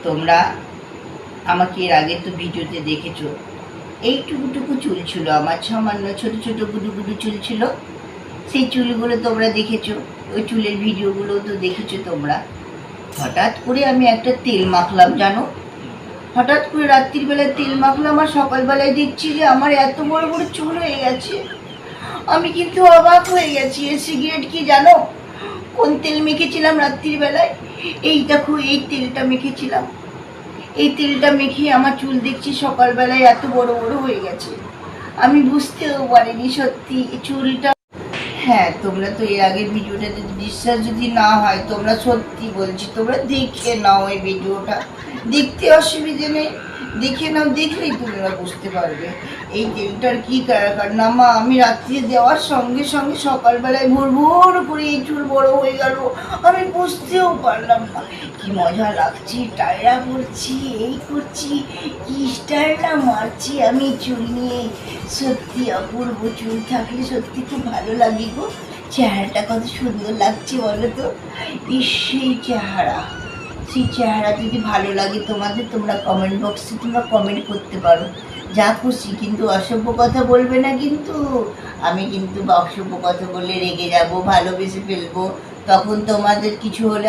তোমরা আমাকে এর আগে তো ভিডিওতে দেখেছো, এইটুকুটুকু চুল ছিল আমার, সামান্য ছোট ছোট গুডু গুডু চুল ছিল। সেই চুলগুলো তোমরা দেখেছো, ওই চুলের ভিডিওগুলো তো দেখেছো তোমরা। হঠাৎ করে আমি একটা তেল মাখলাম জানো, হঠাৎ করে রাত্রির বেলায় তেল মাখলাম আর সকালবেলায় দেখছি যে আমার এত বড় বড় চুল হয়ে গেছে। আমি কিন্তু অবাক হয়ে গেছি। এর সিগারেট কি জানো, কোন তেল মেখেছিলাম রাত্রির বেলায়? এই দেখো, এই তেলটা মেখেছিলাম। এই তেলটা মেখে আমার চুল দেখছি সকালবেলায় এত বড় বড় হয়ে গেছে। আমি বুঝতেও পারিনি সত্যি চুলটা। হ্যাঁ, তোমরা তো এর আগের ভিডিওটা যদি বিশ্বাস যদি না হয়, তোমরা সত্যি বলছি, তোমরা দেখে নাও এই ভিডিওটা, দেখতে অসুবিধে নেই, দেখে নাও, দেখলেই তোমরা বুঝতে পারবে এই তেলটার কি কারনামা। আমি রাত্রে দেওয়ার সঙ্গে সঙ্গে সকালবেলায় ভোর ভোর করে এই চুল বড় হয়ে গেল, আমি বুঝতেও পারলাম না। কি মজা লাগছে, টায়রা করছি, এই করছি, কি স্টাইল না মারছি আমি চুল নিয়ে। সত্যি অপূর্ব, চুল থাকলে সত্যি খুব ভালো লাগে গো। চেহারাটা কত সুন্দর লাগছে বলো তো। সেই চেহারা, সেই চেহারা যদি ভালো লাগে তোমাদের, তোমরা কমেন্ট বক্সে তোমরা কমেন্ট করতে পারো যা খুশি, কিন্তু অসভ্য কথা বলবে না কিন্তু। আমি কিন্তু অসভ্য কথা বললে রেগে যাব, ভালোবেসে ফেলবো, তখন তোমাদের কিছু হলে